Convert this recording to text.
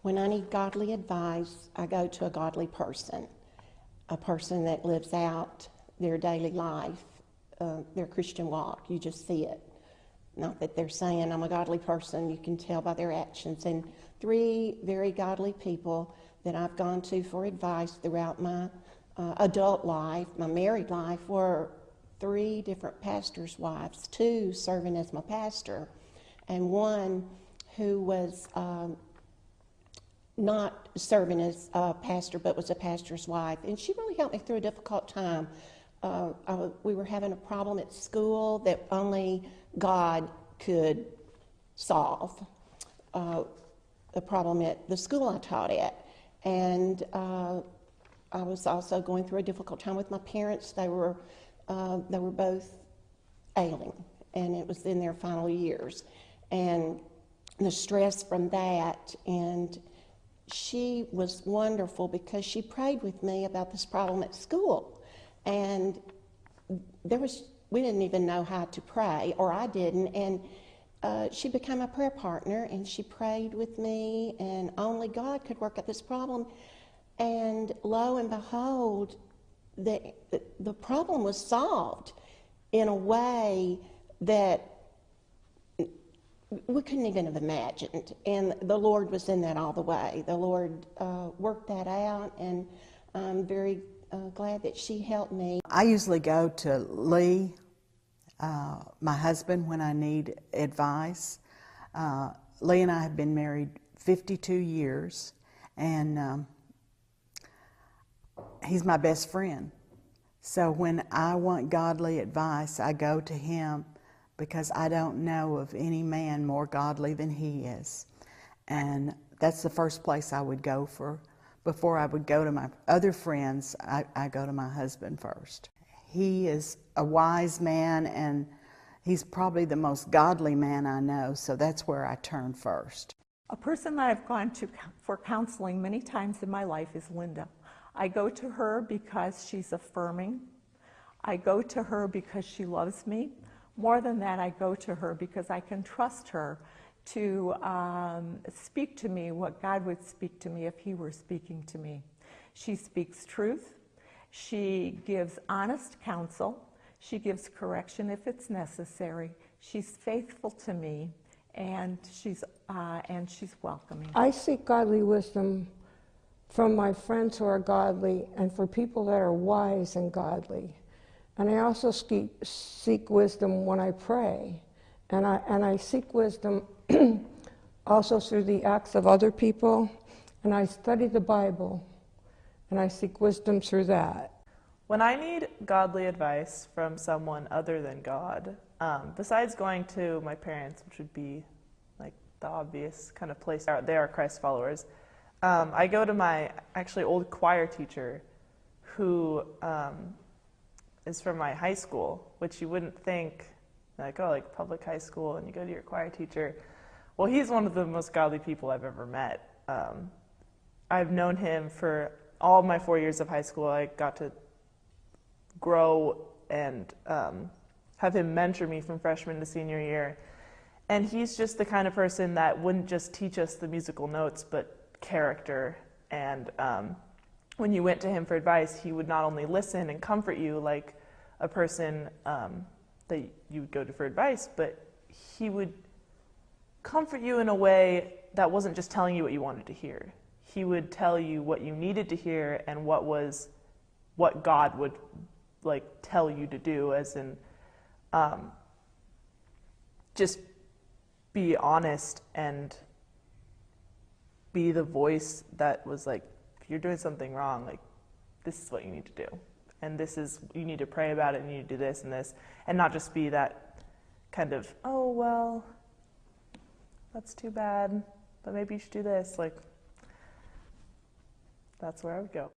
When I need godly advice, I go to a godly person, a person that lives out their daily life, their Christian walk. You just see it. Not that they're saying, I'm a godly person, you can tell by their actions. And 3 very godly people that I've gone to for advice throughout my adult life, my married life, were 3 different pastors' wives, 2 serving as my pastor, and 1 who was not serving as a pastor, but was a pastor's wife. And she really helped me through a difficult time. We were having a problem at school that only God could solve. The problem at the school I taught at. And I was also going through a difficult time with my parents. They were both ailing, and it was in their final years. And the stress from that, and she was wonderful because she prayed with me about this problem at school. And we didn't even know how to pray, or I didn't, and she became a prayer partner, and she prayed with me, and only God could work out this problem. And lo and behold, the problem was solved in a way that we couldn't even have imagined. And the Lord was in that all the way. The Lord worked that out, and I'm very glad that she helped me. I usually go to Lee, my husband, when I need advice. Lee and I have been married 52 years, and he's my best friend. So when I want godly advice, I go to him, because I don't know of any man more godly than he is. And that's the first place I would go for. Before I would go to my other friends, I go to my husband first. He is a wise man, and he's probably the most godly man I know, so that's where I turn first. A person that I've gone to for counseling many times in my life is Linda. I go to her because she's affirming. I go to her because she loves me. More than that, I go to her because I can trust her to speak to me what God would speak to me if He were speaking to me. She speaks truth. She gives honest counsel. She gives correction if it's necessary. She's faithful to me, and she's welcoming. I seek godly wisdom from my friends who are godly and for people that are wise and godly. And I also seek wisdom when I pray. And I seek wisdom also through the acts of other people. And I study the Bible, and I seek wisdom through that. When I need godly advice from someone other than God, besides going to my parents, which would be like the obvious kind of place, they are Christ followers, I go to my actually old choir teacher, who is from my high school, which you wouldn't think, like, oh, like public high school, and you go to your choir teacher. Well, he's one of the most godly people I've ever met. I've known him for all my 4 years of high school. I got to grow and have him mentor me from freshman to senior year. And he's just the kind of person that wouldn't just teach us the musical notes, but character. And when you went to him for advice, he would not only listen and comfort you like a person that you would go to for advice, but he would comfort you in a way that wasn't just telling you what you wanted to hear. He would tell you what you needed to hear and what God would like tell you to do, as in just be honest and be the voice that was like, if you're doing something wrong, like, this is what you need to do. And this is, you need to pray about it, and you need to do this and this. And not just be that kind of, oh, well, that's too bad, but maybe you should do this. Like, that's where I would go.